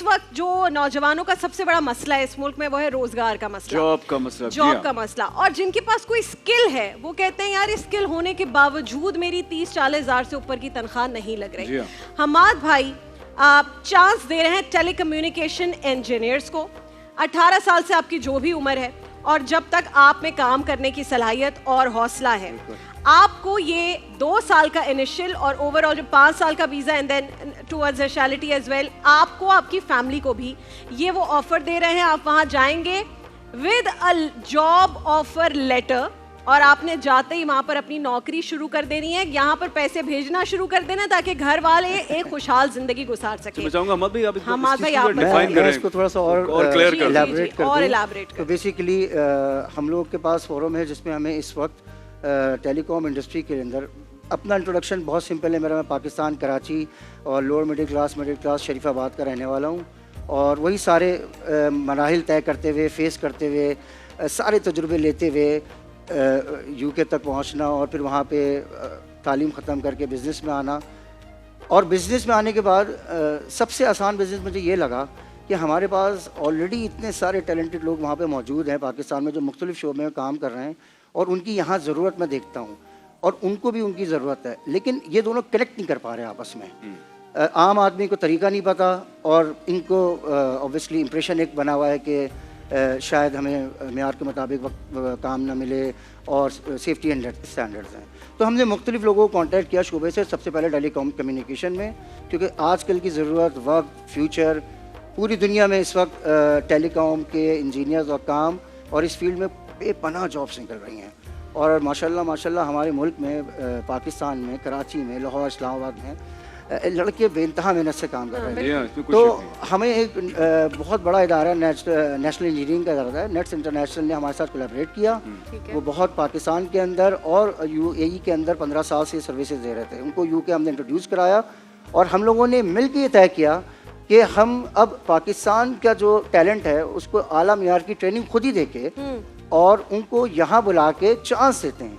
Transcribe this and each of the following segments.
वक्त जो नौजवानों का सबसे बड़ा मसला है इस मुल्क में वो है रोजगार का मसला, जॉब का मसला। और जिनके पास कोई स्किल है वो कहते हैं यार स्किल होने के बावजूद मेरी 30-40 हज़ार से ऊपर की तनख्वाह नहीं लग रही। हमाद भाई आप चांस दे रहे हैं टेलीकम्युनिकेशन इंजीनियर्स को। 18 साल से आपकी जो भी उम्र है और जब तक आप में काम करने की सलाहियत और हौसला है, आपको ये 2 साल का इनिशियल और ओवरऑल जो 5 साल का visa and then towards speciality as well, आपको आपकी फैमिली को भी ये वो ऑफर दे रहे हैं। आप वहाँ जाएंगे with a job offer letter और आपने जाते ही वहाँ पर अपनी नौकरी शुरू कर देनी है, यहाँ पर पैसे भेजना शुरू कर देना ताकि घर वाले एक खुशहाल जिंदगी गुजार सकें। मैं चाहूँगा अहमद भाई आप डिफाइन करें इसको थोड़ा सा और क्लियर कर इलैबोरेट कर। तो बेसिकली हम लोग के पास फोरम है जिसमें हमें इस वक्त टेलीकॉम इंडस्ट्री के अंदर अपना इंट्रोडक्शन बहुत सिंपल है मेरा। मैं पाकिस्तान कराची और लोअर मिडिल क्लास शरीफाबाद का रहने वाला हूँ और वही सारे मराहिल तय करते हुए फेस करते हुए सारे तजुर्बे लेते हुए यूके तक पहुंचना और फिर वहाँ पे तालीम ख़त्म करके बिज़नेस में आना। और बिज़नेस में आने के बाद सबसे आसान बिज़नेस मुझे ये लगा कि हमारे पास ऑलरेडी इतने सारे टैलेंटेड लोग वहाँ पे मौजूद हैं पाकिस्तान में जो मुख्तलिफ शोबे में काम कर रहे हैं और उनकी यहाँ ज़रूरत मैं देखता हूँ और उनको भी उनकी ज़रूरत है, लेकिन ये दोनों कनेक्ट नहीं कर पा रहे आपस में। आम आदमी को तरीका नहीं पता और इनको ऑब्वियसली इम्प्रेशन एक बना हुआ है कि शायद हमें मेयार के मुताबिक काम ना मिले और सेफ्टी स्टैंडर्ड्स हैं। तो हमने मुख्तलिफ लोगों को कॉन्टैक्ट किया शोबे से, सबसे पहले टेलीकॉम कम्युनिकेशन में, क्योंकि आजकल की ज़रूरत वक्त फ्यूचर पूरी दुनिया में इस वक्त टेलीकॉम के इंजीनियर्स और काम और इस फील्ड में बेपनाह जॉब्स निकल रही हैं। और माशाल्लाह हमारे मुल्क में पाकिस्तान में कराची में लाहौर इस्लामाबाद में लड़के बेइंतहा मेहनत से काम कर रहे हैं। तो हमें एक बहुत बड़ा इदारा नेशनल इंजीनियरिंग का इदारा है, नेट्स इंटरनेशनल ने हमारे साथ कोलैबोरेट किया। वो बहुत पाकिस्तान के अंदर और यूएई के अंदर 15 साल से सर्विसेज दे रहे थे, उनको यूके हमने इंट्रोड्यूस कराया और हम लोगों ने मिल के ये तय किया कि हम अब पाकिस्तान का जो टैलेंट है उसको आला मियार की ट्रेनिंग खुद ही देके और उनको यहाँ बुला के चांस देते हैं।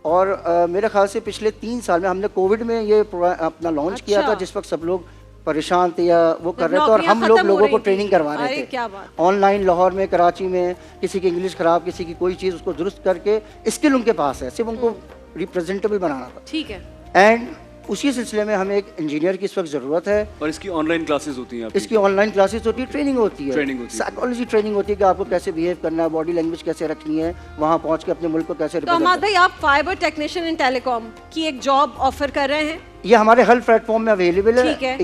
और मेरे ख्याल से पिछले 3 साल में हमने कोविड में ये अपना लॉन्च किया था, जिस वक्त सब लोग परेशान थे या वो कर रहे थे और हम लोगों को ट्रेनिंग करवा रहे थे ऑनलाइन। लाहौर में, कराची में किसी की इंग्लिश खराब, किसी की कोई चीज़, उसको दुरुस्त करके स्किल उनके पास है, सिर्फ उनको रिप्रेजेंटेबल बनाना था। ठीक है। एंड उसी सिलसिले में हमें एक इंजीनियर की इस वक्त ज़रूरत है। और इसकी ऑनलाइन क्लासेस होती हैं? इसकी ऑनलाइन क्लासेस होती है, ट्रेनिंग होती है, साइकोलॉजी ट्रेनिंग होती है कि आपको कैसे बिहेव करना है, बॉडी लैंग्वेज कैसे रखनी है, वहाँ पहुँच के अपने मुल्क को कैसे। तो अहमद भाई आप फाइबर टेक्नीशियन इन टेलीकॉम की एक जॉब ऑफर कर रहे हैं, ये हमारे हेल्थ प्लेटफॉर्म में अवेलेबल है।